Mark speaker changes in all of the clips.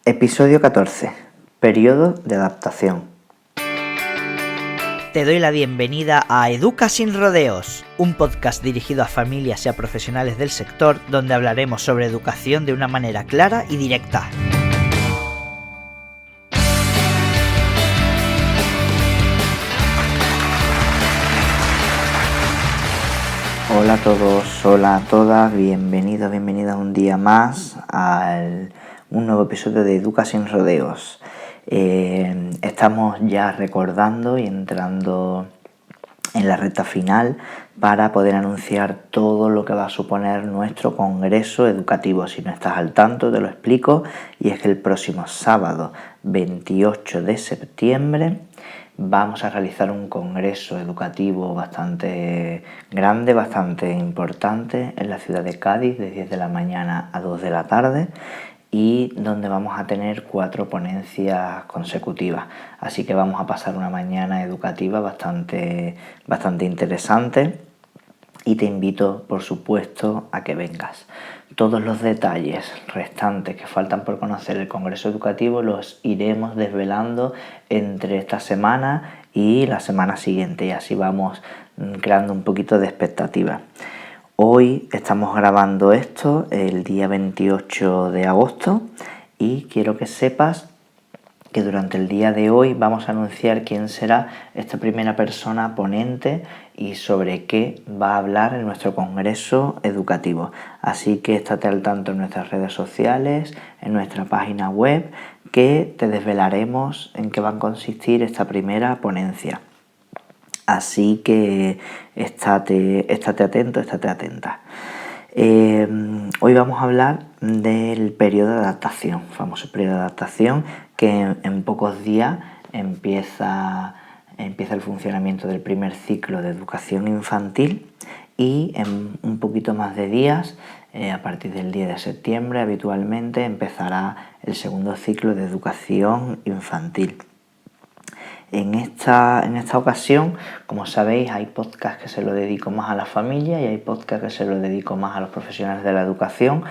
Speaker 1: Episodio 14. Periodo de adaptación.
Speaker 2: Te doy la bienvenida a Educa sin rodeos, un podcast dirigido a familias y a profesionales del sector donde hablaremos sobre educación de una manera clara y directa.
Speaker 1: Hola a todos, hola a todas, bienvenidas un día más a un nuevo episodio de Educa sin rodeos. Estamos ya recordando y entrando en la recta final para poder anunciar todo lo que va a suponer nuestro congreso educativo. Si no estás al tanto, te lo explico, y es que el próximo sábado 28 de septiembre vamos a realizar un congreso educativo bastante grande, bastante importante en la ciudad de Cádiz, de 10 de la mañana a 2 de la tarde, y donde vamos a tener 4 ponencias consecutivas. Así que vamos a pasar una mañana educativa bastante interesante y te invito, por supuesto, a que vengas. Todos los detalles restantes que faltan por conocer el Congreso Educativo los iremos desvelando entre esta semana y la semana siguiente, y así vamos creando un poquito de expectativa. Hoy estamos grabando esto el día 28 de agosto y quiero que sepas que durante el día de hoy vamos a anunciar quién será esta primera persona ponente y sobre qué va a hablar en nuestro congreso educativo. Así que estate al tanto en nuestras redes sociales, en nuestra página web, que te desvelaremos en qué va a consistir esta primera ponencia. Así que estate atento, estate atenta. Hoy vamos a hablar del periodo de adaptación, famoso periodo de adaptación que en pocos días empieza el funcionamiento del primer ciclo de educación infantil, y en un poquito más de días, a partir del 10 de septiembre habitualmente, empezará el segundo ciclo de educación infantil. En esta ocasión, como sabéis, hay podcasts que se lo dedico más a la familia y hay podcasts que se lo dedico más a los profesionales de la educación.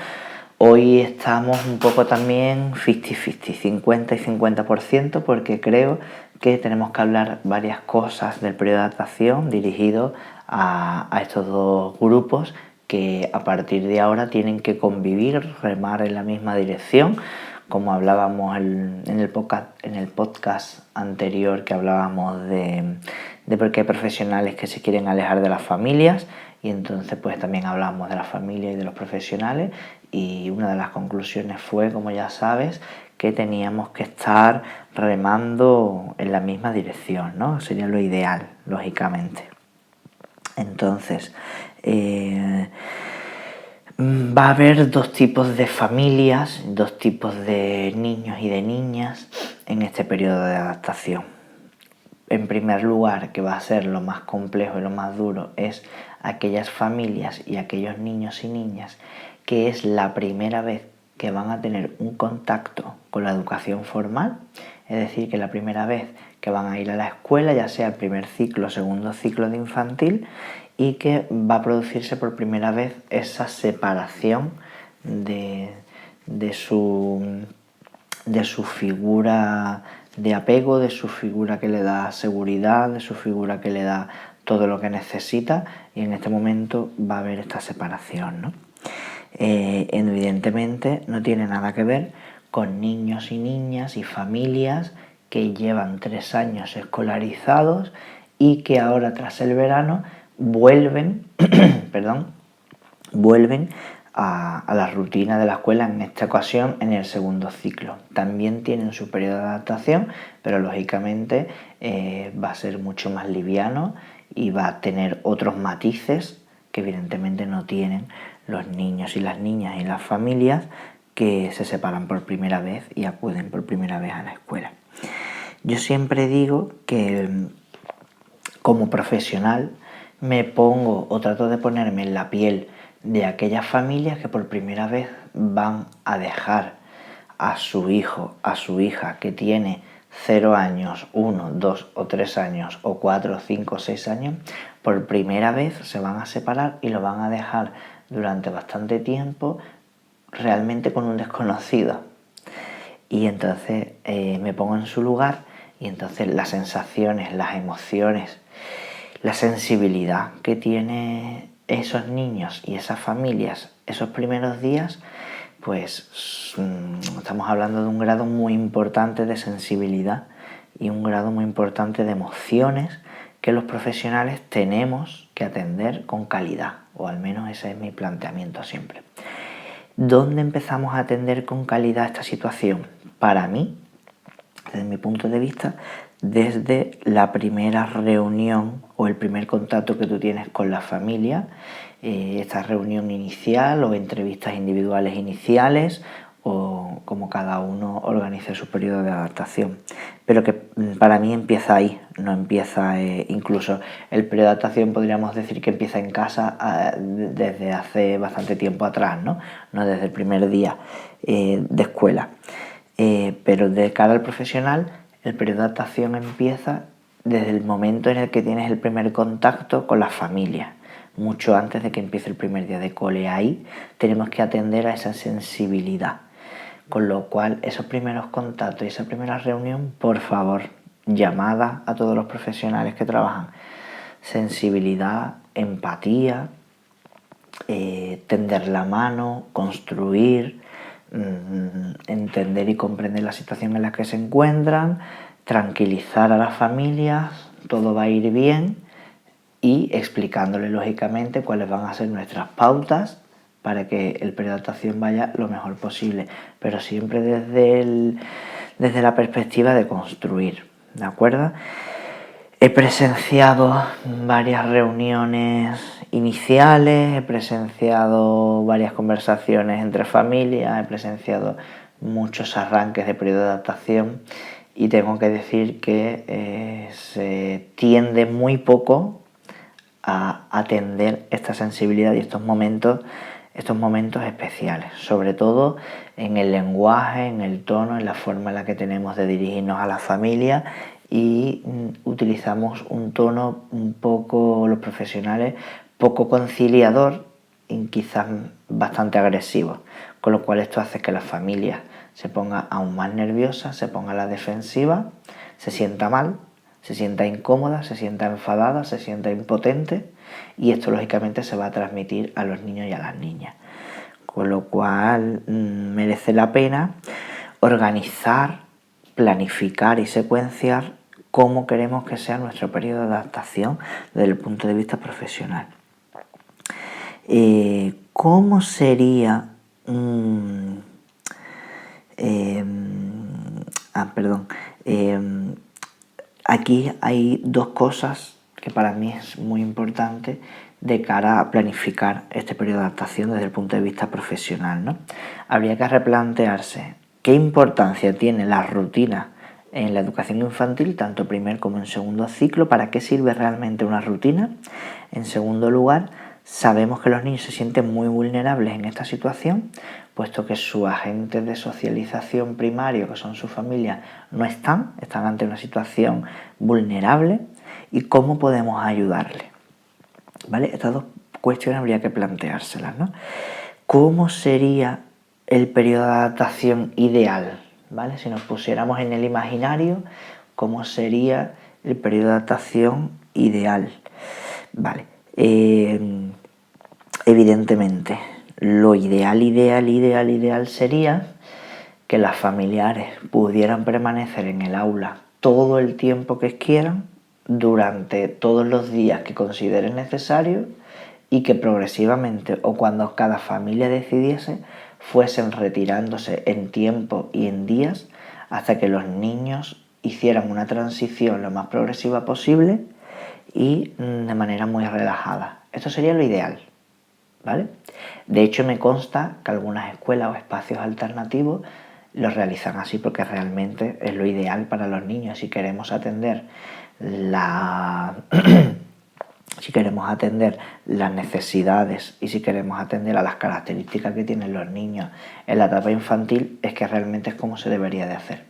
Speaker 1: Hoy estamos un poco también 50-50, 50 y 50%, porque creo que tenemos que hablar varias cosas del periodo de adaptación dirigido a estos dos grupos que a partir de ahora tienen que convivir, remar en la misma dirección. Como hablábamos en el podcast anterior, que hablábamos de por qué hay profesionales que se quieren alejar de las familias, y entonces pues también hablábamos de la familia y de los profesionales, y una de las conclusiones fue, como ya sabes, que teníamos que estar remando en la misma dirección, ¿no? Sería lo ideal, lógicamente. Entonces, va a haber dos tipos de familias, dos tipos de niños y de niñas en este periodo de adaptación. En primer lugar, que va a ser lo más complejo y lo más duro, es aquellas familias y aquellos niños y niñas que es la primera vez que van a tener un contacto con la educación formal, es decir, que la primera vez que van a ir a la escuela, ya sea el primer ciclo o segundo ciclo de infantil, y que va a producirse por primera vez esa separación de su figura de apego, de su figura que le da seguridad, de su figura que le da todo lo que necesita, y en este momento va a haber esta separación, ¿no? Evidentemente no tiene nada que ver con niños y niñas y familias que llevan 3 años escolarizados y que ahora, tras el verano, vuelven a la rutina de la escuela, en esta ocasión en el segundo ciclo. También tienen su periodo de adaptación, pero lógicamente va a ser mucho más liviano y va a tener otros matices que evidentemente no tienen los niños y las niñas y las familias que se separan por primera vez y acuden por primera vez a la escuela. Yo siempre digo que como profesional me pongo o trato de ponerme en la piel de aquellas familias que por primera vez van a dejar a su hijo, a su hija que tiene 0 años, 1, 2 o 3 años o 4, 5, 6 años, por primera vez se van a separar y lo van a dejar durante bastante tiempo realmente con un desconocido. y entonces me pongo en su lugar y entonces las sensaciones, las emociones, la sensibilidad que tienen esos niños y esas familias esos primeros días, pues estamos hablando de un grado muy importante de sensibilidad y un grado muy importante de emociones que los profesionales tenemos que atender con calidad, o al menos ese es mi planteamiento siempre. ¿Dónde empezamos a atender con calidad esta situación? Para mí, desde mi punto de vista, desde la primera reunión o el primer contacto que tú tienes con la familia, esta reunión inicial o entrevistas individuales iniciales, o como cada uno organice su periodo de adaptación. Pero que para mí empieza ahí, no empieza incluso el periodo de adaptación, podríamos decir que empieza en casa desde hace bastante tiempo atrás, no desde el primer día de escuela. Pero de cara al profesional, el periodo de adaptación empieza desde el momento en el que tienes el primer contacto con la familia, mucho antes de que empiece el primer día de cole. Ahí tenemos que atender a esa sensibilidad, con lo cual esos primeros contactos y esa primera reunión, por favor, llamada a todos los profesionales que trabajan, sensibilidad, empatía, tender la mano, construir, entender y comprender la situación en la que se encuentran, tranquilizar a las familias, todo va a ir bien, y explicándole lógicamente cuáles van a ser nuestras pautas para que el periodo de adaptación vaya lo mejor posible, pero siempre desde la perspectiva de construir, ¿de acuerdo? He presenciado varias reuniones iniciales, he presenciado varias conversaciones entre familias, he presenciado muchos arranques de periodo de adaptación y tengo que decir que se tiende muy poco a atender esta sensibilidad y estos momentos especiales, sobre todo en el lenguaje, en el tono, en la forma en la que tenemos de dirigirnos a la familia, y utilizamos un tono un poco, los profesionales, poco conciliador y quizás bastante agresivo, con lo cual esto hace que la familia se ponga aún más nerviosa, se ponga a la defensiva, se sienta mal, se sienta incómoda, se sienta enfadada, se sienta impotente, y esto lógicamente se va a transmitir a los niños y a las niñas, con lo cual merece la pena organizar, planificar y secuenciar cómo queremos que sea nuestro periodo de adaptación desde el punto de vista profesional. ¿Cómo sería? Aquí hay dos cosas que para mí es muy importante de cara a planificar este periodo de adaptación desde el punto de vista profesional, ¿no? Habría que replantearse qué importancia tiene la rutina en la educación infantil, tanto primer como en segundo ciclo, para qué sirve realmente una rutina. En segundo lugar, sabemos que los niños se sienten muy vulnerables en esta situación, puesto que sus agentes de socialización primario, que son su familia, no están ante una situación vulnerable, y cómo podemos ayudarle, ¿vale? Estas dos cuestiones habría que planteárselas, ¿no? ¿Cómo sería el periodo de adaptación ideal? ¿Vale? Si nos pusiéramos en el imaginario, ¿cómo sería el periodo de adaptación ideal? Vale. Evidentemente, lo ideal sería que las familiares pudieran permanecer en el aula todo el tiempo que quieran, durante todos los días que consideren necesario, y que progresivamente, o cuando cada familia decidiese, fuesen retirándose en tiempo y en días hasta que los niños hicieran una transición lo más progresiva posible y de manera muy relajada. Esto sería lo ideal, ¿vale? De hecho, me consta que algunas escuelas o espacios alternativos lo realizan así, porque realmente es lo ideal para los niños. Si queremos atender si queremos atender las necesidades y si queremos atender a las características que tienen los niños en la etapa infantil, es que realmente es como se debería de hacer.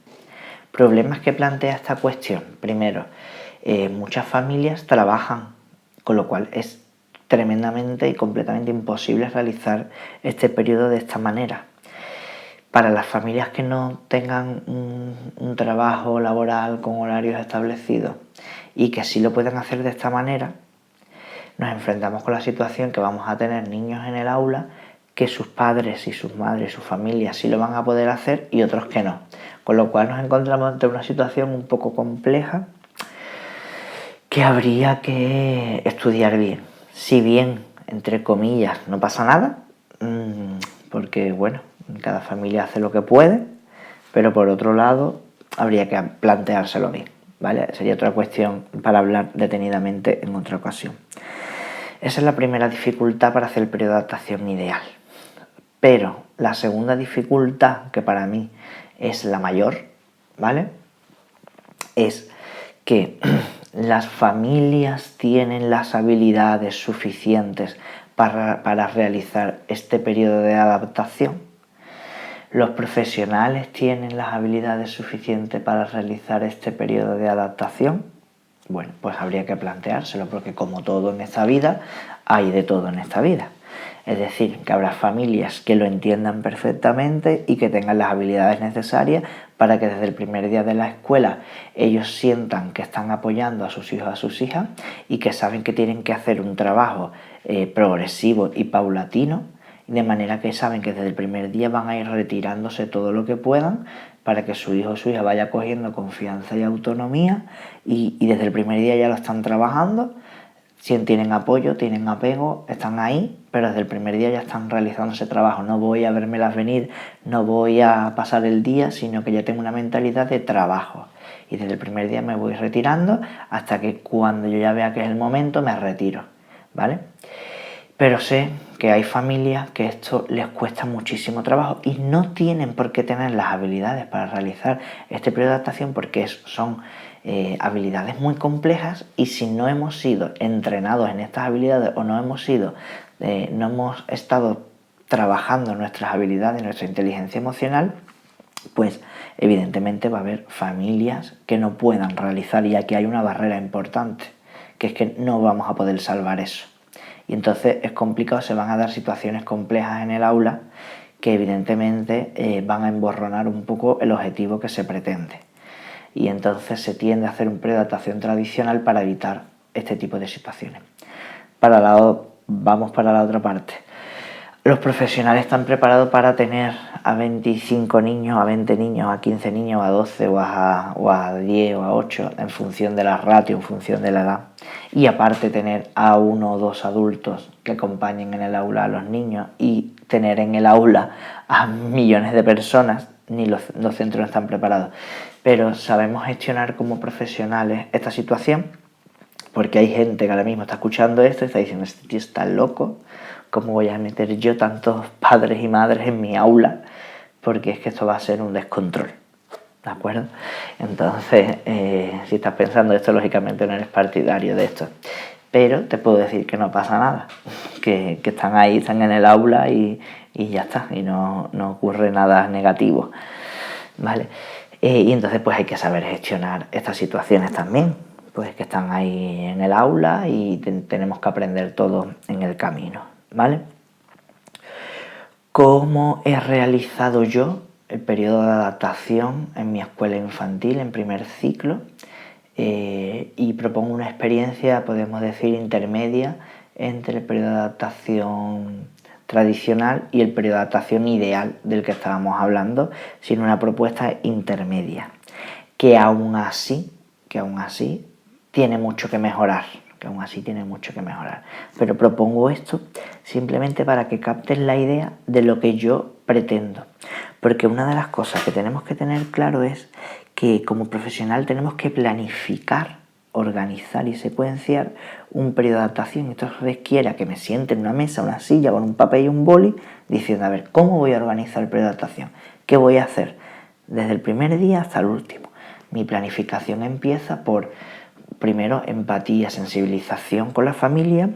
Speaker 1: Problemas que plantea esta cuestión. Primero, muchas familias trabajan, con lo cual es tremendamente y completamente imposible realizar este periodo de esta manera. Para las familias que no tengan un trabajo laboral con horarios establecidos y que sí lo pueden hacer de esta manera, nos enfrentamos con la situación que vamos a tener niños en el aula que sus padres y sus madres y sus familias sí lo van a poder hacer y otros que no. Con lo cual nos encontramos ante una situación un poco compleja que habría que estudiar bien. Si bien, entre comillas, no pasa nada, porque bueno, cada familia hace lo que puede, pero por otro lado habría que planteárselo bien, ¿vale? Sería otra cuestión para hablar detenidamente en otra ocasión. Esa es la primera dificultad para hacer el periodo de adaptación ideal. Pero la segunda dificultad, que para mí es la mayor, ¿vale? Es que las familias tienen las habilidades suficientes para realizar este periodo de adaptación. Los profesionales tienen las habilidades suficientes para realizar este periodo de adaptación. Bueno, pues habría que planteárselo, porque como todo en esta vida, hay de todo en esta vida. Es decir, que habrá familias que lo entiendan perfectamente y que tengan las habilidades necesarias para que desde el primer día de la escuela ellos sientan que están apoyando a sus hijos, a sus hijas, y que saben que tienen que hacer un trabajo progresivo y paulatino, de manera que saben que desde el primer día van a ir retirándose todo lo que puedan para que su hijo o su hija vaya cogiendo confianza y autonomía y desde el primer día ya lo están trabajando. Si tienen apoyo, tienen apego, están ahí, pero desde el primer día ya están realizando ese trabajo. No voy a vérmelas venir, no voy a pasar el día, sino que ya tengo una mentalidad de trabajo. Y desde el primer día me voy retirando hasta que cuando yo ya vea que es el momento me retiro, ¿vale? Pero sé que hay familias que esto les cuesta muchísimo trabajo y no tienen por qué tener las habilidades para realizar este periodo de adaptación, porque son habilidades muy complejas, y si no hemos sido entrenados en estas habilidades o no hemos estado trabajando nuestras habilidades, nuestra inteligencia emocional, pues evidentemente va a haber familias que no puedan realizar, y aquí hay una barrera importante, que es que no vamos a poder salvar eso. Y entonces es complicado, se van a dar situaciones complejas en el aula que evidentemente van a emborronar un poco el objetivo que se pretende. Y entonces se tiende a hacer un periodo de adaptación tradicional para evitar este tipo de situaciones. Vamos para la otra parte. Los profesionales están preparados para tener a 25 niños, a 20 niños, a 15 niños, a 12 o a 10 o a 8, en función de la ratio, en función de la edad. Y aparte tener a 1 o 2 adultos que acompañen en el aula a los niños, y tener en el aula a millones de personas. Ni los centros no están preparados. Pero sabemos gestionar como profesionales esta situación, porque hay gente que ahora mismo está escuchando esto y está diciendo: este tío está loco, ¿cómo voy a meter yo tantos padres y madres en mi aula? Porque es que esto va a ser un descontrol, ¿de acuerdo? Entonces, si estás pensando esto, lógicamente no eres partidario de esto. Pero te puedo decir que no pasa nada, que están ahí, están en el aula y ya está, y no ocurre nada negativo, ¿vale? Y entonces pues hay que saber gestionar estas situaciones también, pues que están ahí en el aula y tenemos que aprender todo en el camino, ¿vale? ¿Cómo he realizado yo el periodo de adaptación en mi escuela infantil en primer ciclo? Y propongo una experiencia, podemos decir, intermedia entre el periodo de adaptación tradicional y el periodo de adaptación ideal del que estábamos hablando, sino una propuesta intermedia, que aún así tiene mucho que mejorar, pero propongo esto simplemente para que capten la idea de lo que yo pretendo, porque una de las cosas que tenemos que tener claro es que como profesional tenemos que planificar, organizar y secuenciar un periodo de adaptación. Esto requiere que me siente en una mesa, una silla, con un papel y un boli, diciendo: a ver, ¿cómo voy a organizar el periodo de adaptación? ¿Qué voy a hacer? Desde el primer día hasta el último. Mi planificación empieza por, primero, empatía, sensibilización con la familia.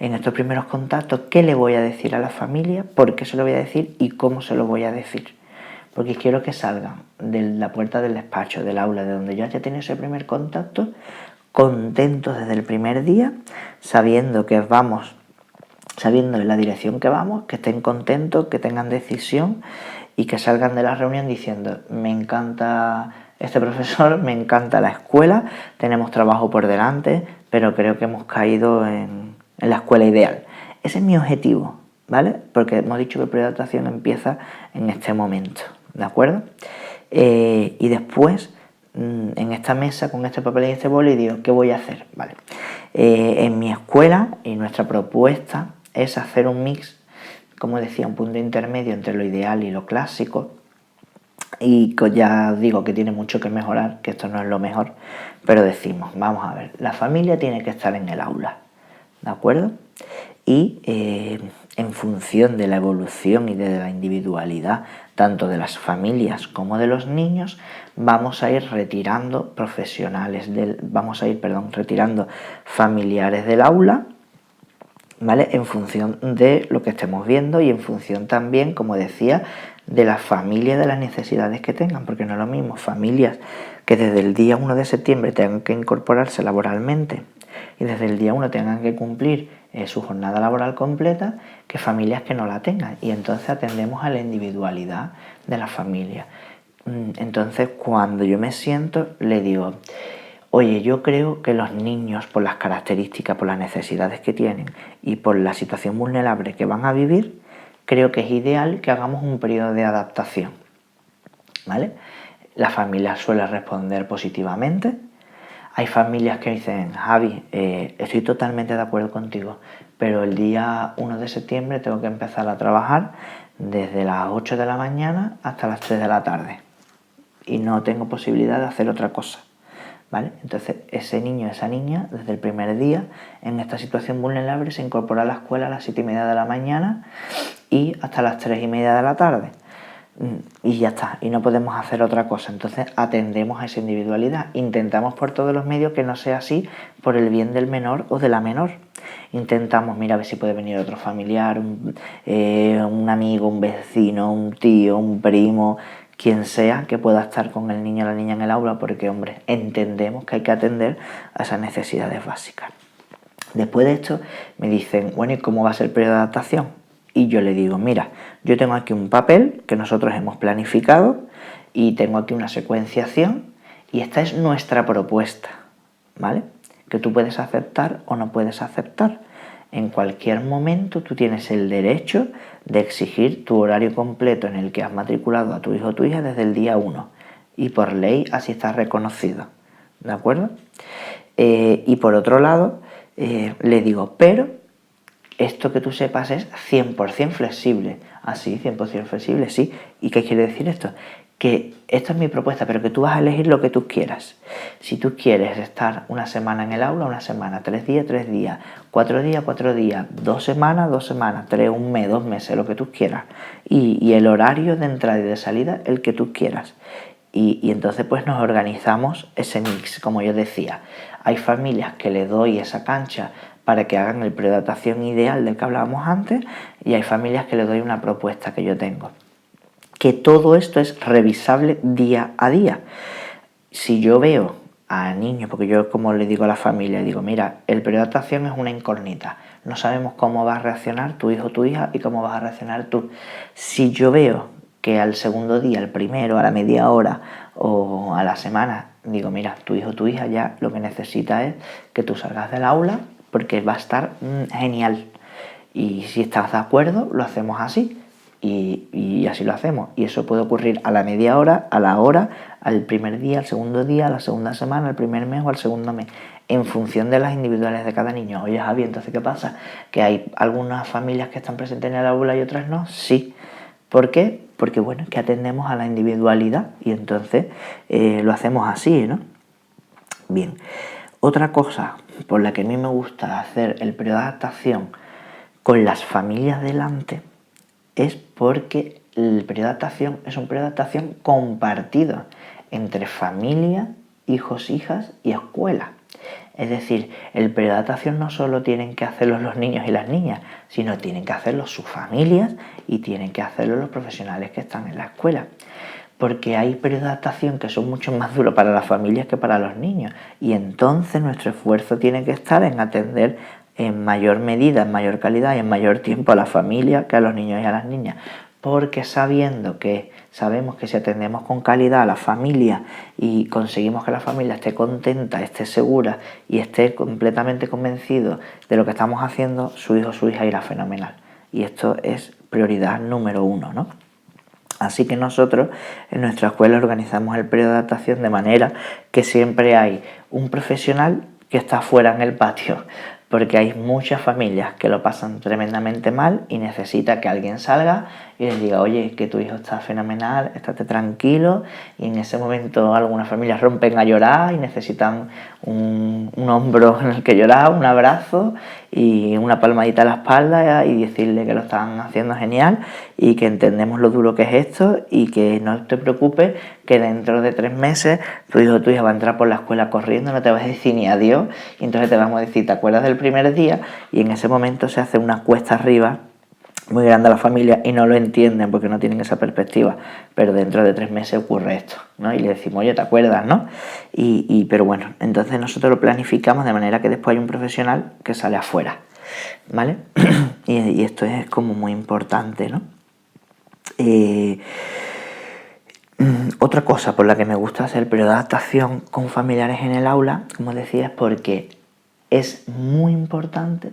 Speaker 1: En estos primeros contactos, ¿qué le voy a decir a la familia? ¿Por qué se lo voy a decir? ¿Y cómo se lo voy a decir? Porque quiero que salgan de la puerta del despacho, del aula, de donde yo haya tenido ese primer contacto, contentos desde el primer día, sabiendo en la dirección que vamos, que estén contentos, que tengan decisión y que salgan de la reunión diciendo: me encanta este profesor, me encanta la escuela, tenemos trabajo por delante, pero creo que hemos caído en la escuela ideal. Ese es mi objetivo, ¿vale? Porque hemos dicho que el periodo de adaptación empieza en este momento, ¿de acuerdo? Y después, en esta mesa, con este papel y este boli, digo: ¿qué voy a hacer? Vale. En mi escuela, y nuestra propuesta es hacer un mix, como decía, un punto intermedio entre lo ideal y lo clásico. Y ya digo que tiene mucho que mejorar, que esto no es lo mejor, pero decimos: vamos a ver, la familia tiene que estar en el aula, ¿de acuerdo? Y en función de la evolución y de la individualidad tanto de las familias como de los niños, vamos a ir retirando retirando familiares del aula, ¿vale? En función de lo que estemos viendo y en función también, como decía, de la familia, de las necesidades que tengan, porque no es lo mismo familias que desde el día 1 de septiembre tengan que incorporarse laboralmente y desde el día 1 tengan que cumplir su jornada laboral completa, que familias que no la tengan, y entonces atendemos a la individualidad de la familia. Entonces, cuando yo me siento, le digo: oye, yo creo que los niños, por las características, por las necesidades que tienen y por la situación vulnerable que van a vivir, creo que es ideal que hagamos un periodo de adaptación, ¿vale? La familia suele responder positivamente. Hay familias que dicen: Javi, estoy totalmente de acuerdo contigo, pero el día 1 de septiembre tengo que empezar a trabajar desde las 8 de la mañana hasta las 3 de la tarde y no tengo posibilidad de hacer otra cosa, ¿vale? Entonces ese niño, esa niña, desde el primer día en esta situación vulnerable se incorpora a la escuela a las 7:30 de la mañana y hasta las 3:30 de la tarde. Y ya está, y no podemos hacer otra cosa. Entonces atendemos a esa individualidad, intentamos por todos los medios que no sea así, por el bien del menor o de la menor. Intentamos, mira, a ver si puede venir otro familiar, un amigo, un vecino, un tío, un primo, quien sea que pueda estar con el niño o la niña en el aula, porque, hombre, entendemos que hay que atender a esas necesidades básicas. Después de esto me dicen: bueno, ¿y cómo va a ser el periodo de adaptación? Y yo le digo: mira, yo tengo aquí un papel que nosotros hemos planificado y tengo aquí una secuenciación y esta es nuestra propuesta, ¿vale? Que tú puedes aceptar o no puedes aceptar. En cualquier momento tú tienes el derecho de exigir tu horario completo en el que has matriculado a tu hijo o tu hija desde el día 1 y por ley así está reconocido, ¿de acuerdo? Y por otro lado, le digo: pero esto que tú sepas es 100% flexible. Así, 100% flexible, sí. ¿Y qué quiere decir esto? Que esta es mi propuesta, pero que tú vas a elegir lo que tú quieras. Si tú quieres estar una semana en el aula, una semana, 3 días, 3 días, 4 días, 4 días, 2 semanas, 2 semanas, 3, un mes, 2 meses, lo que tú quieras. Y el horario de entrada y de salida, el que tú quieras. Y entonces pues nos organizamos ese mix, como yo decía. Hay familias que le doy esa cancha para que hagan el periodo de adaptación ideal del que hablábamos antes, y hay familias que le doy una propuesta que yo tengo. Que todo esto es revisable día a día. Si yo veo a niños, porque yo, como le digo a la familia, digo: mira, el periodo de adaptación es una incógnita, no sabemos cómo va a reaccionar tu hijo o tu hija y cómo vas a reaccionar tú. Si yo veo que al segundo día, al primero, a la media hora o a la semana, digo: mira, tu hijo o tu hija ya lo que necesita es que tú salgas del aula porque va a estar genial, y si estás de acuerdo lo hacemos así, y así lo hacemos. Y eso puede ocurrir a la media hora, a la hora, al primer día, al segundo día, a la segunda semana, al primer mes o al segundo mes, en función de las individuales de cada niño. Oye, Javi, entonces ¿qué pasa? ¿Que hay algunas familias que están presentes en el aula y otras no? Sí. ¿Por qué? Porque, bueno, es que atendemos a la individualidad y entonces lo hacemos así, ¿no? Bien. Otra cosa por la que a mí me gusta hacer el periodo de adaptación con las familias delante es porque el periodo de adaptación es un periodo de adaptación compartido entre familia, hijos, hijas y escuela. Es decir, el periodo de adaptación no solo tienen que hacerlo los niños y las niñas, sino tienen que hacerlo sus familias y tienen que hacerlo los profesionales que están en la escuela. Porque hay periodos de adaptación que son mucho más duros para las familias que para los niños, y entonces nuestro esfuerzo tiene que estar en atender en mayor medida, en mayor calidad y en mayor tiempo a la familia que a los niños y a las niñas. porque sabemos que si atendemos con calidad a la familia y conseguimos que la familia esté contenta, esté segura y esté completamente convencido de lo que estamos haciendo, su hijo o su hija irá fenomenal. Y esto es prioridad número 1, ¿no? Así que nosotros en nuestra escuela organizamos el periodo de adaptación de manera que siempre hay un profesional que está fuera en el patio, porque hay muchas familias que lo pasan tremendamente mal y necesita que alguien salga y les diga, oye, que tu hijo está fenomenal, estate tranquilo, y en ese momento algunas familias rompen a llorar y necesitan un hombro en el que llorar, un abrazo y una palmadita a la espalda y decirle que lo están haciendo genial y que entendemos lo duro que es esto y que no te preocupes, que dentro de 3 meses tu hijo o tu hija va a entrar por la escuela corriendo, no te vas a decir ni adiós, y entonces te vamos a decir, ¿te acuerdas del primer día? Y en ese momento se hace una cuesta arriba muy grande a la familia y no lo entienden porque no tienen esa perspectiva, pero dentro de 3 meses ocurre esto, ¿no? Y le decimos, oye, ¿te acuerdas, no? Pero bueno, entonces nosotros lo planificamos de manera que después hay un profesional que sale afuera, ¿vale? y esto es como muy importante, ¿no? Otra cosa por la que me gusta hacer el periodo de adaptación con familiares en el aula, como decía, es porque es muy importante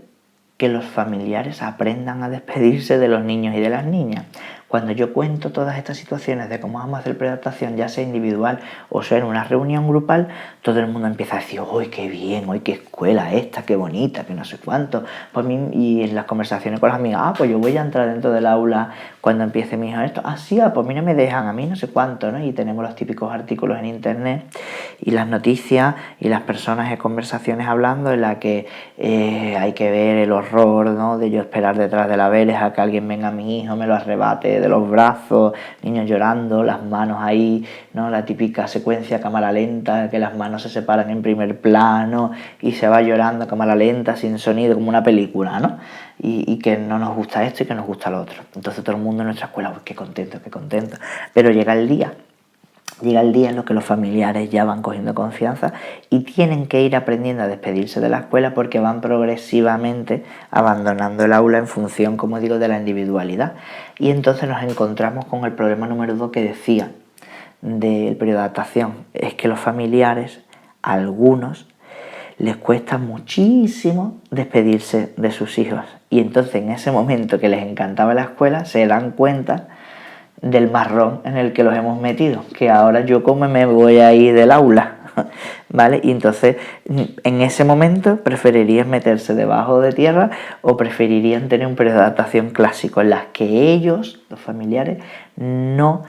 Speaker 1: que los familiares aprendan a despedirse de los niños y de las niñas. Cuando yo cuento todas estas situaciones de cómo vamos a hacer preadaptación, ya sea individual o sea en una reunión grupal, todo el mundo empieza a decir, ¡uy, qué bien! ¡Uy, qué escuela esta! ¡Qué bonita! ¡Qué no sé cuánto! Pues y en las conversaciones con las amigas, pues yo voy a entrar dentro del aula cuando empiece mi hija esto. Pues mí no me dejan, a mí no sé cuánto, ¿no? Y tenemos los típicos artículos en internet y las noticias y las personas en conversaciones hablando en la que hay que ver el horror, ¿no? De yo esperar detrás de la verja a que alguien venga a mi hijo, me lo arrebate de los brazos, niños llorando, las manos ahí, ¿no? La típica secuencia cámara lenta, que las manos se separan en primer plano y se va llorando a cámara lenta, sin sonido, como una película, ¿no? Y que no nos gusta esto y que nos gusta lo otro. Entonces todo el mundo en nuestra escuela, pues qué contento. Pero llega el día en lo que los familiares ya van cogiendo confianza y tienen que ir aprendiendo a despedirse de la escuela porque van progresivamente abandonando el aula en función, como digo, de la individualidad. Y entonces nos encontramos con el problema número 2 que decía del periodo de adaptación. Es que los familiares, a algunos, les cuesta muchísimo despedirse de sus hijos. Y entonces en ese momento que les encantaba la escuela se dan cuenta del marrón en el que los hemos metido, que ahora yo como me voy a ir del aula, ¿vale? Y entonces en ese momento preferirían meterse debajo de tierra o preferirían tener un periodo de adaptación clásico en las que ellos, los familiares, no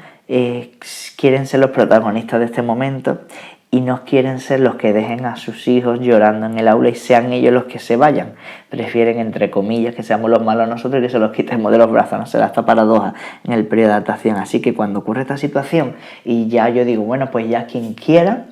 Speaker 1: quieren ser los protagonistas de este momento y no quieren ser los que dejen a sus hijos llorando en el aula y sean ellos los que se vayan. Prefieren, entre comillas, que seamos los malos nosotros y que se los quitemos de los brazos. No será esta paradoja en el periodo de adaptación. Así que cuando ocurre esta situación y ya yo digo, bueno, pues ya quien quiera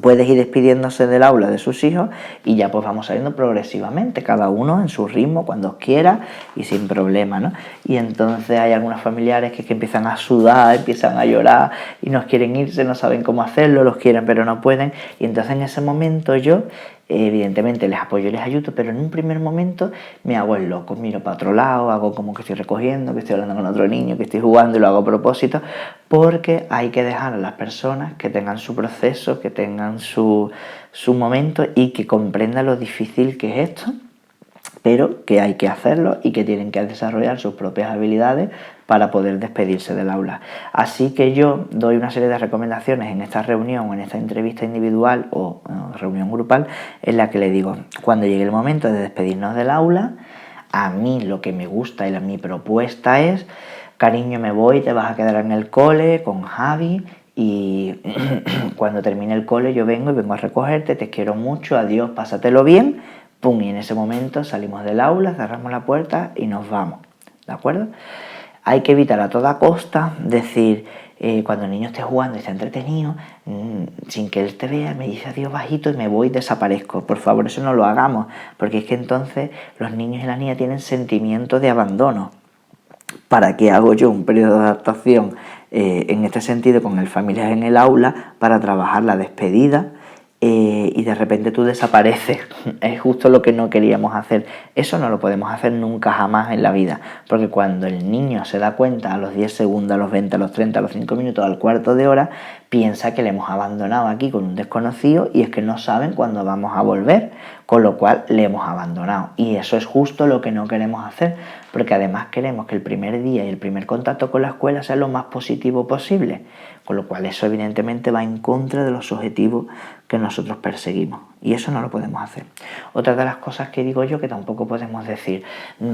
Speaker 1: puedes ir despidiéndose del aula de sus hijos y ya pues vamos saliendo progresivamente, cada uno en su ritmo, cuando quiera y sin problema, ¿no? Y entonces hay algunos familiares que empiezan a sudar, empiezan a llorar y no quieren irse, no saben cómo hacerlo, los quieren pero no pueden, y entonces en ese momento yo evidentemente les apoyo y les ayudo, pero en un primer momento me hago el loco, miro para otro lado, hago como que estoy recogiendo, que estoy hablando con otro niño, que estoy jugando y lo hago a propósito, porque hay que dejar a las personas que tengan su proceso, que tengan su momento y que comprendan lo difícil que es esto, pero que hay que hacerlo y que tienen que desarrollar sus propias habilidades para poder despedirse del aula. Así que yo doy una serie de recomendaciones en esta reunión o en esta entrevista individual o reunión grupal en la que le digo, cuando llegue el momento de despedirnos del aula, a mí lo que me gusta y mi propuesta es, cariño, me voy, te vas a quedar en el cole con Javi y cuando termine el cole yo vengo a recogerte, te quiero mucho, adiós, pásatelo bien, pum, y en ese momento salimos del aula, cerramos la puerta y nos vamos, ¿de acuerdo? Hay que evitar a toda costa decir, cuando el niño esté jugando y esté entretenido, sin que él te vea, me dice adiós bajito y me voy y desaparezco. Por favor, eso no lo hagamos, porque es que entonces los niños y las niñas tienen sentimiento de abandono. ¿Para qué hago yo un periodo de adaptación en este sentido con el familiar en el aula para trabajar la despedida y de repente tú desapareces. Es justo lo que no queríamos hacer. Eso no lo podemos hacer nunca jamás en la vida, porque cuando el niño se da cuenta a los 10 segundos, a los 20, a los 30, a los 5 minutos, al cuarto de hora, piensa que le hemos abandonado aquí con un desconocido y es que no saben cuándo vamos a volver, con lo cual le hemos abandonado. Y eso es justo lo que no queremos hacer, porque además queremos que el primer día y el primer contacto con la escuela sea lo más positivo posible, con lo cual eso evidentemente va en contra de los objetivos que nosotros perseguimos, y eso no lo podemos hacer. Otra de las cosas que digo yo que tampoco podemos decir,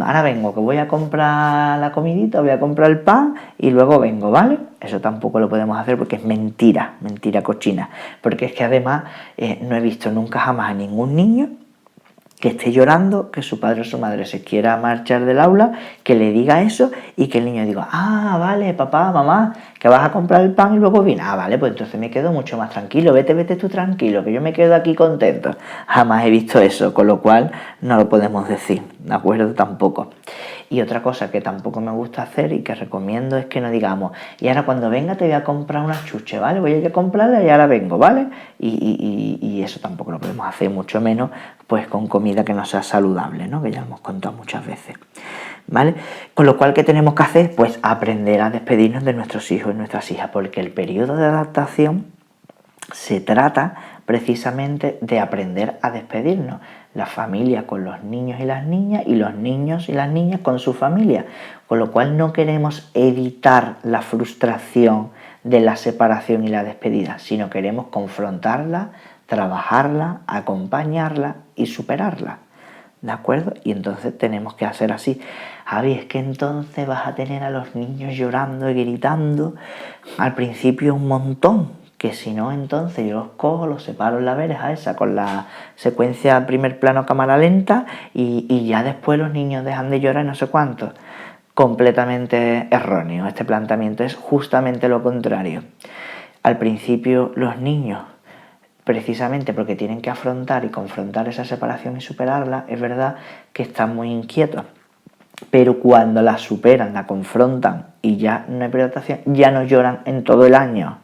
Speaker 1: ahora vengo, que voy a comprar la comidita, voy a comprar el pan y luego vengo, ¿vale? Eso tampoco lo podemos hacer porque es mentira cochina, porque es que además no he visto nunca jamás a ningún niño que esté llorando, que su padre o su madre se quiera marchar del aula, que le diga eso y que el niño diga, vale, papá, mamá, que vas a comprar el pan y luego viene, vale, pues entonces me quedo mucho más tranquilo, vete tú tranquilo, que yo me quedo aquí contento. Jamás he visto eso, con lo cual no lo podemos decir, ¿de acuerdo? Tampoco. Y otra cosa que tampoco me gusta hacer y que recomiendo es que no digamos, y ahora cuando venga te voy a comprar una chuche, ¿vale? Voy a ir a comprarla y ahora vengo, ¿vale? Y eso tampoco lo podemos hacer, mucho menos pues con comida que no sea saludable, ¿no? Que ya lo hemos contado muchas veces, ¿vale? Con lo cual, ¿qué tenemos que hacer? Pues aprender a despedirnos de nuestros hijos y nuestras hijas, porque el periodo de adaptación se trata precisamente de aprender a despedirnos. La familia con los niños y las niñas y los niños y las niñas con su familia. Con lo cual no queremos evitar la frustración de la separación y la despedida, sino queremos confrontarla, trabajarla, acompañarla y superarla. ¿De acuerdo? Y entonces tenemos que hacer así. Javi, es que entonces vas a tener a los niños llorando y gritando al principio un montón, que si no, entonces yo los cojo, los separo en la verja esa con la secuencia primer plano cámara lenta y ya después los niños dejan de llorar y no sé cuánto. Completamente erróneo. Este planteamiento es justamente lo contrario. Al principio los niños, precisamente porque tienen que afrontar y confrontar esa separación y superarla, es verdad que están muy inquietos. Pero cuando la superan, la confrontan y ya no hay preocupación, ya no lloran en todo el año.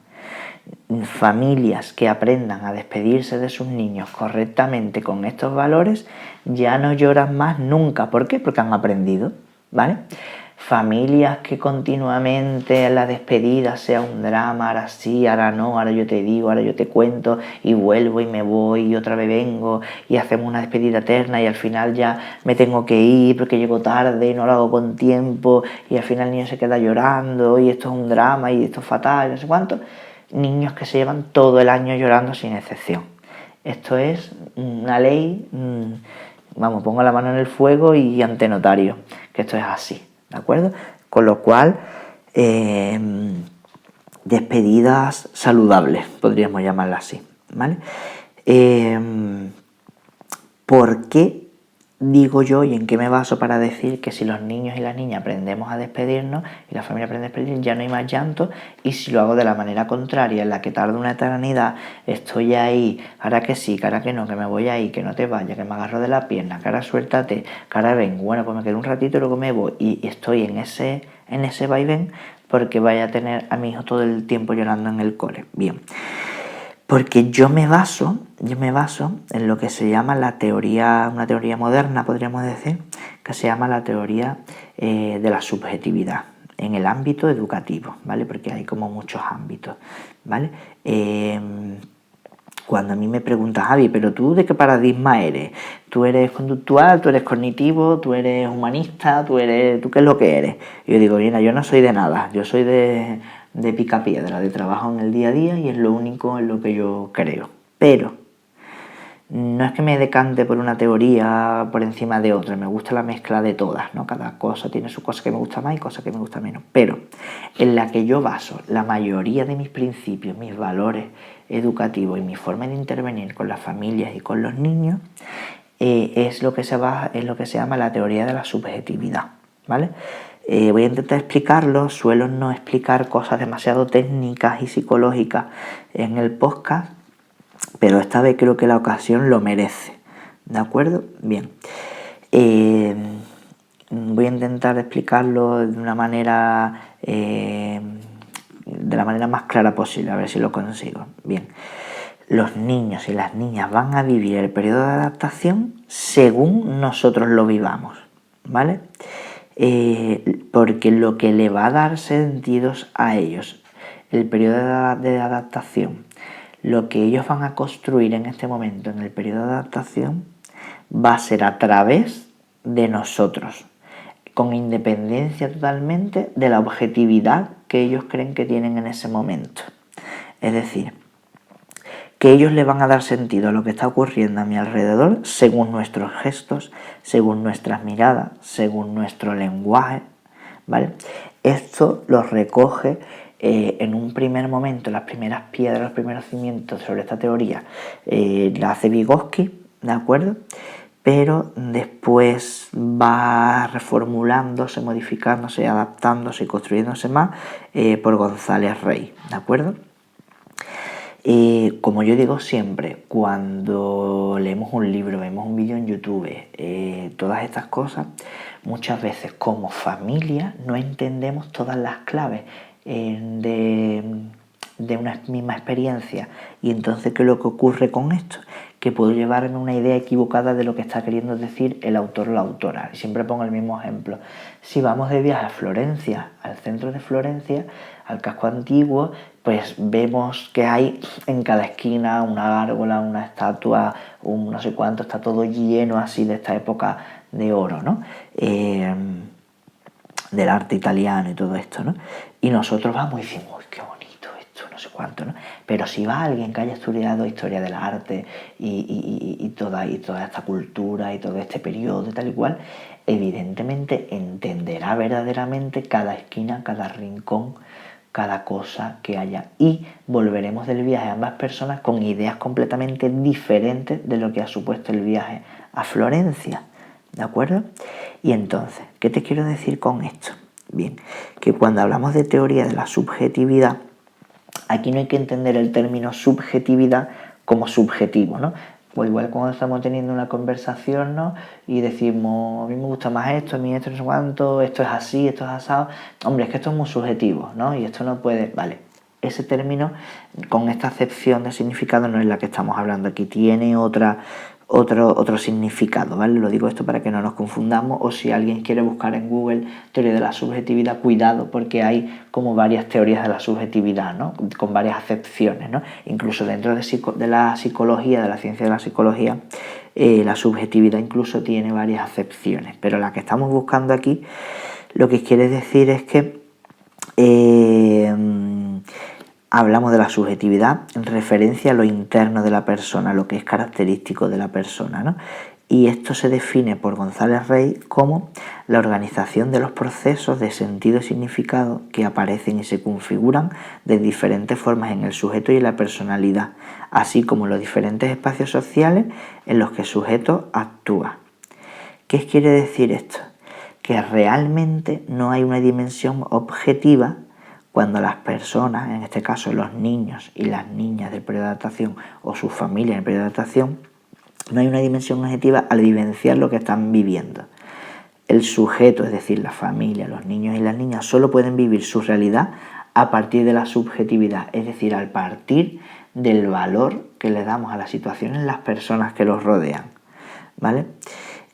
Speaker 1: Familias que aprendan a despedirse de sus niños correctamente con estos valores ya no lloran más nunca. ¿Por qué? Porque han aprendido, ¿vale? Familias que continuamente la despedida sea un drama, ahora sí, ahora no, ahora yo te digo, ahora yo te cuento y vuelvo y me voy y otra vez vengo y hacemos una despedida eterna y al final ya me tengo que ir porque llego tarde y no lo hago con tiempo y al final el niño se queda llorando y esto es un drama y esto es fatal, no sé cuánto. Niños que se llevan todo el año llorando sin excepción. Esto es una ley, pongo la mano en el fuego y ante notario, que esto es así, ¿de acuerdo? Con lo cual, despedidas saludables, podríamos llamarlas así, ¿vale? ¿Por qué digo yo y en qué me baso para decir que si los niños y las niñas aprendemos a despedirnos y la familia aprende a despedirnos, ya no hay más llanto? Y si lo hago de la manera contraria, en la que tarda una eternidad, estoy ahí, ahora que sí, ahora que no, que me voy ahí, que no te vayas, que me agarro de la pierna, que ahora suéltate, que ahora vengo, bueno, pues me quedo un ratito y luego me voy, y estoy en ese vaivén porque vaya a tener a mi hijo todo el tiempo llorando en el cole. Bien. Porque yo me baso en lo que se llama una teoría moderna, podríamos decir, que se llama la teoría de la subjetividad en el ámbito educativo, ¿vale? Porque hay como muchos ámbitos, ¿vale? Cuando a mí me preguntas, Javi, ¿pero tú de qué paradigma eres? ¿Tú eres conductual, tú eres cognitivo, tú eres humanista, tú qué es lo que eres? Y yo digo, mira, yo no soy de nada, yo soy de picapiedra, de trabajo en el día a día y es lo único en lo que yo creo. Pero no es que me decante por una teoría por encima de otra, me gusta la mezcla de todas, ¿no? Cada cosa tiene su cosa que me gusta más y cosas que me gusta menos. Pero en la que yo baso la mayoría de mis principios, mis valores educativos y mi forma de intervenir con las familias y con los niños es lo que se llama la teoría de la subjetividad, ¿vale? Voy a intentar explicarlo, suelo no explicar cosas demasiado técnicas y psicológicas en el podcast, pero esta vez creo que la ocasión lo merece, ¿de acuerdo? Bien, voy a intentar explicarlo de una manera, de la manera más clara posible, a ver si lo consigo. Bien, los niños y las niñas van a vivir el periodo de adaptación según nosotros lo vivamos, ¿vale? Porque lo que le va a dar sentidos a ellos, el periodo de adaptación, lo que ellos van a construir en este momento, en el periodo de adaptación, va a ser a través de nosotros, con independencia totalmente de la objetividad que ellos creen que tienen en ese momento. Es decir, que ellos le van a dar sentido a lo que está ocurriendo a mi alrededor según nuestros gestos, según nuestras miradas, según nuestro lenguaje, ¿vale? Esto lo recoge en un primer momento, las primeras piedras, los primeros cimientos sobre esta teoría, la hace Vygotsky, ¿de acuerdo? Pero después va reformulándose, modificándose, adaptándose y construyéndose más por González Rey, ¿de acuerdo? Como yo digo siempre, cuando leemos un libro, vemos un vídeo en YouTube, todas estas cosas, muchas veces como familia no entendemos todas las claves de una misma experiencia. Y entonces, ¿qué es lo que ocurre con esto? Que puedo llevarme una idea equivocada de lo que está queriendo decir el autor o la autora. Y siempre pongo el mismo ejemplo. Si vamos de viaje a Florencia, al centro de Florencia, al casco antiguo, pues vemos que hay en cada esquina una gárgola, una estatua, un no sé cuánto, está todo lleno así de esta época de oro, ¿no? Del arte italiano y todo esto, ¿no? Y nosotros vamos y decimos, uy, qué bonito esto, no sé cuánto, ¿no? Pero si va alguien que haya estudiado historia del arte y toda esta cultura y todo este periodo y tal y cual, evidentemente entenderá verdaderamente cada esquina, cada rincón, cada cosa que haya, y volveremos del viaje a ambas personas con ideas completamente diferentes de lo que ha supuesto el viaje a Florencia, ¿de acuerdo? Y entonces, ¿qué te quiero decir con esto? Bien, que cuando hablamos de teoría de la subjetividad, aquí no hay que entender el término subjetividad como subjetivo, ¿no? Pues igual cuando estamos teniendo una conversación, ¿no? Y decimos, a mí me gusta más esto, a mí esto no sé cuánto, esto es así, esto es asado. Hombre, es que esto es muy subjetivo, ¿no? Y esto no puede... Vale, ese término, con esta acepción de significado, no es la que estamos hablando aquí. Tiene otro significado, ¿vale? Lo digo esto para que no nos confundamos, o si alguien quiere buscar en Google teoría de la subjetividad, cuidado, porque hay como varias teorías de la subjetividad, ¿no? Con varias acepciones, ¿no? Incluso dentro de la psicología, de la ciencia de la psicología, la subjetividad incluso tiene varias acepciones, pero la que estamos buscando aquí lo que quiere decir es que hablamos de la subjetividad en referencia a lo interno de la persona, lo que es característico de la persona, ¿no? Y esto se define por González Rey como la organización de los procesos de sentido y significado que aparecen y se configuran de diferentes formas en el sujeto y en la personalidad, así como los diferentes espacios sociales en los que el sujeto actúa. ¿Qué quiere decir esto? Que realmente no hay una dimensión objetiva cuando las personas, en este caso los niños y las niñas del periodo de adaptación o sus familias en el periodo de adaptación, no hay una dimensión objetiva al vivenciar lo que están viviendo. El sujeto, es decir, la familia, los niños y las niñas, solo pueden vivir su realidad a partir de la subjetividad, es decir, a partir del valor que le damos a las situaciones, las personas que los rodean, ¿vale?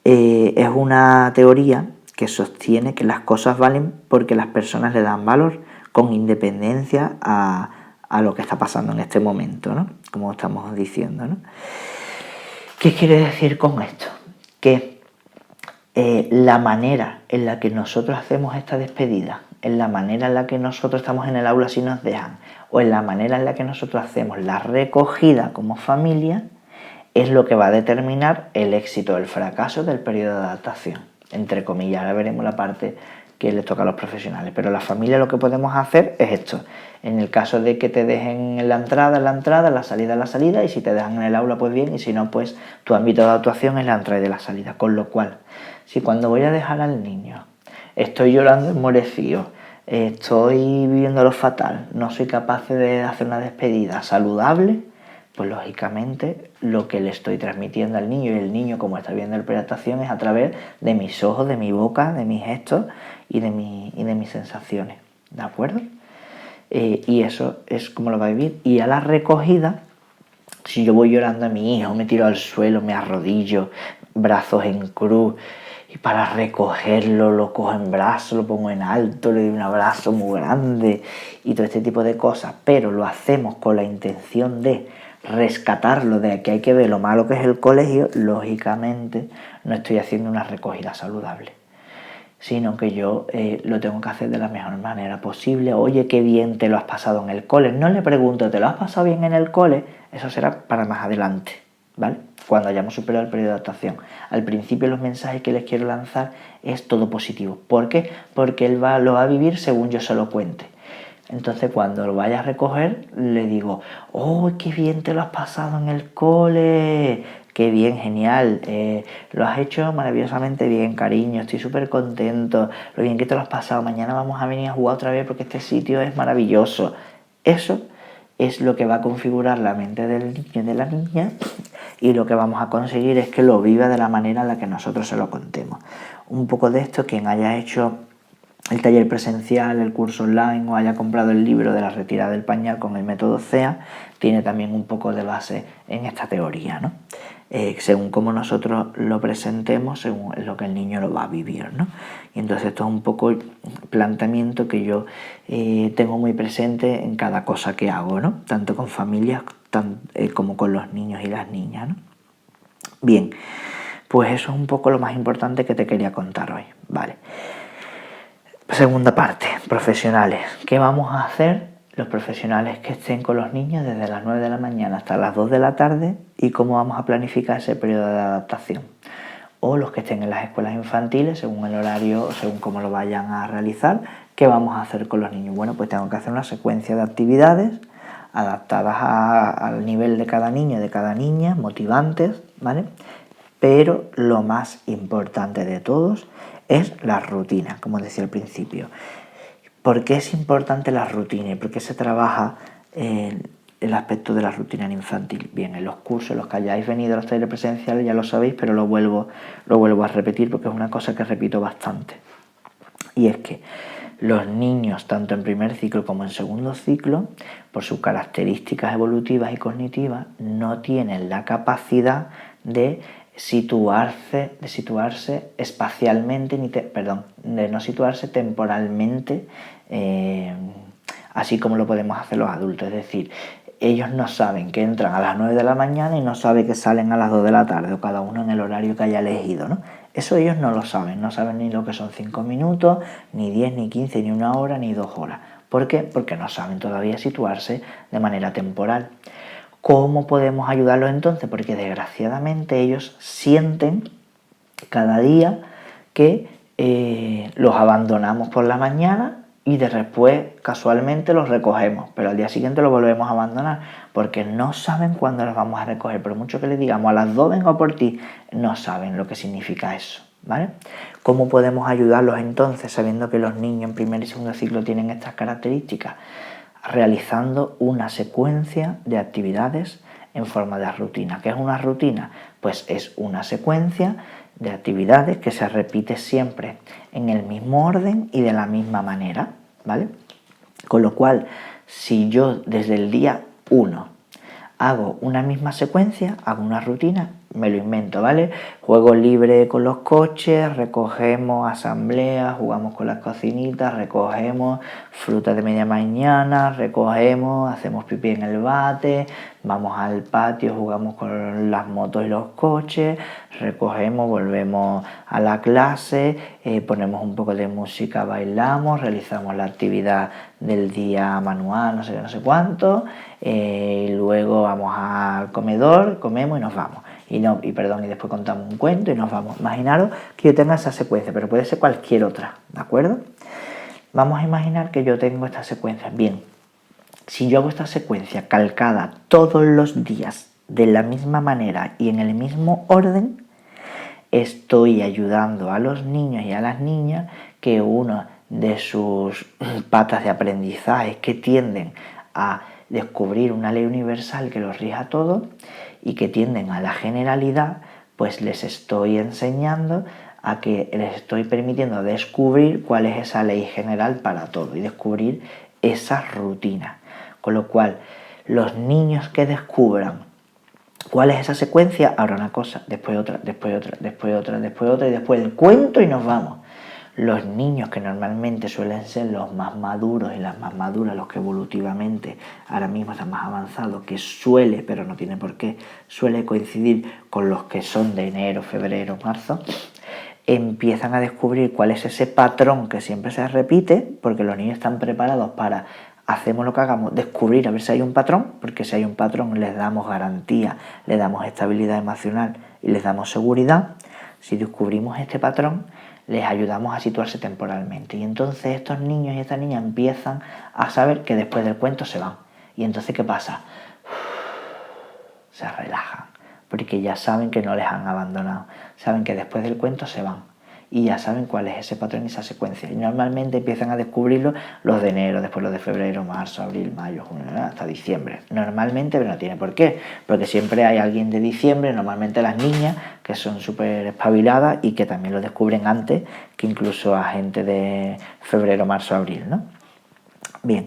Speaker 1: Es una teoría que sostiene que las cosas valen porque las personas le dan valor, con independencia a lo que está pasando en este momento, ¿no? Como estamos diciendo, ¿no? ¿Qué quiere decir con esto? Que la manera en la que nosotros hacemos esta despedida, en la manera en la que nosotros estamos en el aula si nos dejan, o en la manera en la que nosotros hacemos la recogida como familia, es lo que va a determinar el éxito o el fracaso del periodo de adaptación. Entre comillas, ahora veremos la parte que les toca a los profesionales, pero la familia lo que podemos hacer es esto. En el caso de que te dejen en la entrada, la salida, y si te dejan en el aula, pues bien, y si no, pues tu ámbito de actuación es la entrada y la salida. Con lo cual, si cuando voy a dejar al niño estoy llorando enmorecido, estoy viviéndolo fatal, no soy capaz de hacer una despedida saludable, pues lógicamente lo que le estoy transmitiendo al niño, y el niño, como está viendo la presentación, es a través de mis ojos, de mi boca, de mis gestos y de mis sensaciones, ¿de acuerdo? Y eso es como lo va a vivir. Y a la recogida, Si yo voy llorando a mi hijo, me tiro al suelo, me arrodillo, brazos en cruz, y para recogerlo lo cojo en brazos, lo pongo en alto, le doy un abrazo muy grande y todo este tipo de cosas, pero lo hacemos con la intención de rescatarlo, de que hay que ver lo malo que es el colegio, lógicamente no estoy haciendo una recogida saludable, sino que yo lo tengo que hacer de la mejor manera posible. Oye, qué bien te lo has pasado en el cole. No le pregunto, ¿te lo has pasado bien en el cole? Eso será para más adelante, ¿vale? Cuando hayamos superado el periodo de adaptación. Al principio los mensajes que les quiero lanzar es todo positivo. ¿Por qué? Porque él lo va a vivir según yo se lo cuente. Entonces cuando lo vaya a recoger le digo, ¡oh, qué bien te lo has pasado en el cole! ¡Qué bien, genial! Lo has hecho maravillosamente bien, cariño, estoy súper contento, lo bien que te lo has pasado, mañana vamos a venir a jugar otra vez porque este sitio es maravilloso. Eso es lo que va a configurar la mente del niño y de la niña, y lo que vamos a conseguir es que lo viva de la manera en la que nosotros se lo contemos. Un poco de esto, quien haya hecho el taller presencial, el curso online o haya comprado el libro de la retirada del pañal con el método CEA, tiene también un poco de base en esta teoría, ¿no? Según cómo nosotros lo presentemos, según lo que el niño lo va a vivir, ¿no? Y entonces esto es un poco el planteamiento que yo tengo muy presente en cada cosa que hago, ¿no? Tanto con familias como con los niños y las niñas, ¿no? Bien, pues eso es un poco lo más importante que te quería contar hoy, ¿vale? Segunda parte, profesionales. ¿Qué vamos a hacer los profesionales que estén con los niños desde las 9 de la mañana hasta las 2 de la tarde y cómo vamos a planificar ese periodo de adaptación? O los que estén en las escuelas infantiles, según el horario, según cómo lo vayan a realizar, ¿qué vamos a hacer con los niños? Bueno, pues tengo que hacer una secuencia de actividades adaptadas al nivel de cada niño y de cada niña, motivantes, ¿vale? Pero lo más importante de todos es la rutina, como decía al principio. ¿Por qué es importante la rutina y por qué se trabaja el aspecto de la rutina en infantil? Bien, en los cursos, los que hayáis venido a los talleres presenciales ya lo sabéis, pero lo vuelvo a repetir porque es una cosa que repito bastante. Y es que los niños, tanto en primer ciclo como en segundo ciclo, por sus características evolutivas y cognitivas, no tienen la capacidad de situarse espacialmente, de no situarse temporalmente, así como lo podemos hacer los adultos. Es decir, ellos no saben que entran a las 9 de la mañana y no saben que salen a las 2 de la tarde, o cada uno en el horario que haya elegido, ¿no? Eso ellos no lo saben, no saben ni lo que son 5 minutos, ni 10, ni 15, ni 1 hora, ni 2 horas. ¿Por qué? Porque no saben todavía situarse de manera temporal. ¿Cómo podemos ayudarlos entonces? Porque desgraciadamente ellos sienten cada día que los abandonamos por la mañana y después casualmente los recogemos, pero al día siguiente los volvemos a abandonar porque no saben cuándo los vamos a recoger. Por mucho que les digamos a las 2 vengo a por ti, no saben lo que significa eso, ¿vale? ¿Cómo podemos ayudarlos entonces sabiendo que los niños en primer y segundo ciclo tienen estas características? Realizando una secuencia de actividades en forma de rutina. ¿Qué es una rutina? Pues es una secuencia de actividades que se repite siempre en el mismo orden y de la misma manera, ¿vale? Con lo cual, si yo desde el día 1 hago una misma secuencia, hago una rutina, me lo invento, ¿vale? Juego libre con los coches, recogemos asambleas, jugamos con las cocinitas, recogemos frutas de media mañana, recogemos, hacemos pipí en el bate, vamos al patio, jugamos con las motos y los coches, recogemos, volvemos a la clase, ponemos un poco de música, bailamos, realizamos la actividad del día manual, no sé cuánto, y luego vamos al comedor, comemos y nos vamos. Y después contamos un cuento y nos vamos. Imaginaros que yo tenga esa secuencia, pero puede ser cualquier otra, ¿de acuerdo? Vamos a imaginar que yo tengo esta secuencia. Bien, si yo hago esta secuencia calcada todos los días de la misma manera y en el mismo orden, estoy ayudando a los niños y a las niñas que una de sus patas de aprendizaje que tienden a descubrir una ley universal que los rija a todos y que tienden a la generalidad, pues les estoy enseñando a que les estoy permitiendo descubrir cuál es esa ley general para todo y descubrir esa rutina. Con lo cual, los niños que descubran ¿Cuál es esa secuencia? Ahora una cosa, después otra, después otra, después otra, después otra y después el cuento y nos vamos. Los niños que normalmente suelen ser los más maduros y las más maduras, los que evolutivamente ahora mismo están más avanzados, que suele, pero no tiene por qué, suele coincidir con los que son de enero, febrero, marzo, empiezan a descubrir cuál es ese patrón que siempre se repite, porque los niños están preparados para, hacemos lo que hagamos, descubrir a ver si hay un patrón, porque si hay un patrón les damos garantía, les damos estabilidad emocional y les damos seguridad. Si descubrimos este patrón, les ayudamos a situarse temporalmente. Y entonces estos niños y estas niñas empiezan a saber que después del cuento se van. Y entonces, ¿qué pasa? Se relajan, porque ya saben que no les han abandonado. Saben que después del cuento se van. Y ya saben cuál es ese patrón y esa secuencia. Y normalmente empiezan a descubrirlo los de enero, después los de febrero, marzo, abril, mayo, junio, hasta diciembre. Normalmente, pero no tiene por qué, porque siempre hay alguien de diciembre, normalmente las niñas, que son súper espabiladas y que también lo descubren antes que incluso a gente de febrero, marzo, abril, ¿no? Bien,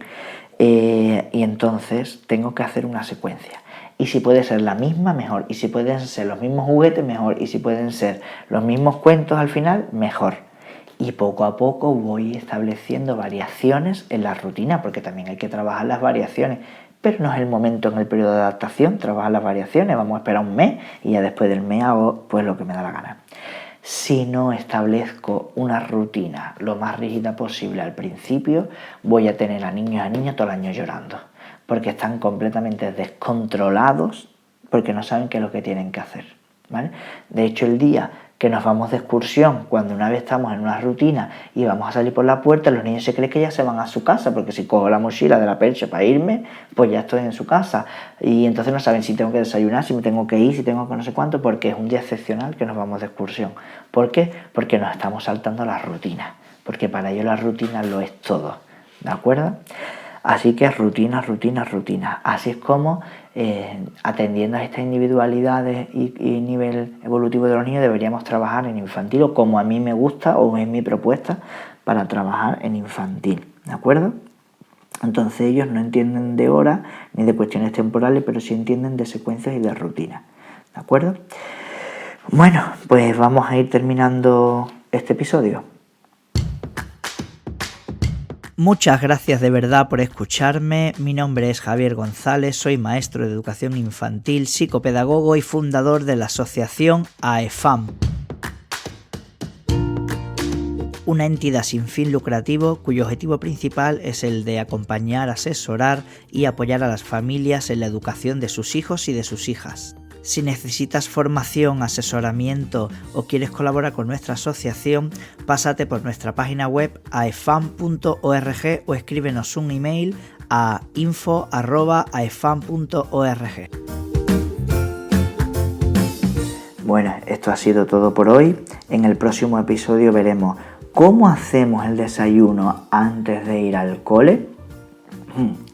Speaker 1: y entonces tengo que hacer una secuencia. Y si puede ser la misma, mejor. Y si pueden ser los mismos juguetes, mejor. Y si pueden ser los mismos cuentos al final, mejor. Y poco a poco voy estableciendo variaciones en la rutina, porque también hay que trabajar las variaciones. Pero no es el momento en el periodo de adaptación, trabajar las variaciones, vamos a esperar un mes y ya después del mes hago pues lo que me da la gana. Si no establezco una rutina lo más rígida posible al principio, voy a tener a niños y a niñas todo el año llorando, porque están completamente descontrolados, porque no saben qué es lo que tienen que hacer, ¿vale? De hecho, el día que nos vamos de excursión, cuando una vez estamos en una rutina y vamos a salir por la puerta, los niños se creen que ya se van a su casa, porque si cojo la mochila de la percha para irme, pues ya estoy en su casa. Y entonces no saben si tengo que desayunar, si me tengo que ir, si tengo que no sé cuánto, porque es un día excepcional que nos vamos de excursión. ¿Por qué? Porque nos estamos saltando la rutina, porque para ellos la rutina lo es todo, ¿de acuerdo? Así que rutina, rutina, rutina. Así es como, atendiendo a estas individualidades y nivel evolutivo de los niños, deberíamos trabajar en infantil, o como a mí me gusta o es mi propuesta para trabajar en infantil, ¿de acuerdo? Entonces ellos no entienden de horas ni de cuestiones temporales, pero sí entienden de secuencias y de rutinas, ¿de acuerdo? Bueno, pues vamos a ir terminando este episodio.
Speaker 2: Muchas gracias de verdad por escucharme. Mi nombre es Javier González, soy maestro de educación infantil, psicopedagogo y fundador de la asociación AEFAM, una entidad sin fin lucrativo cuyo objetivo principal es el de acompañar, asesorar y apoyar a las familias en la educación de sus hijos y de sus hijas. Si necesitas formación, asesoramiento o quieres colaborar con nuestra asociación, pásate por nuestra página web aefam.org o escríbenos un email a info@aefam.org.
Speaker 1: Bueno, esto ha sido todo por hoy. En el próximo episodio veremos cómo hacemos el desayuno antes de ir al cole.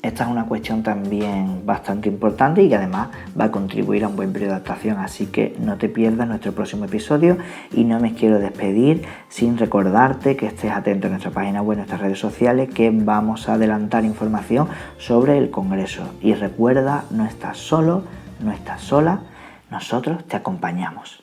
Speaker 1: Esta es una cuestión también bastante importante y que además va a contribuir a un buen periodo de adaptación, así que no te pierdas nuestro próximo episodio. Y no me quiero despedir sin recordarte que estés atento a nuestra página web, nuestras redes sociales, que vamos a adelantar información sobre el congreso. Y recuerda, no estás solo, no estás sola, nosotros te acompañamos.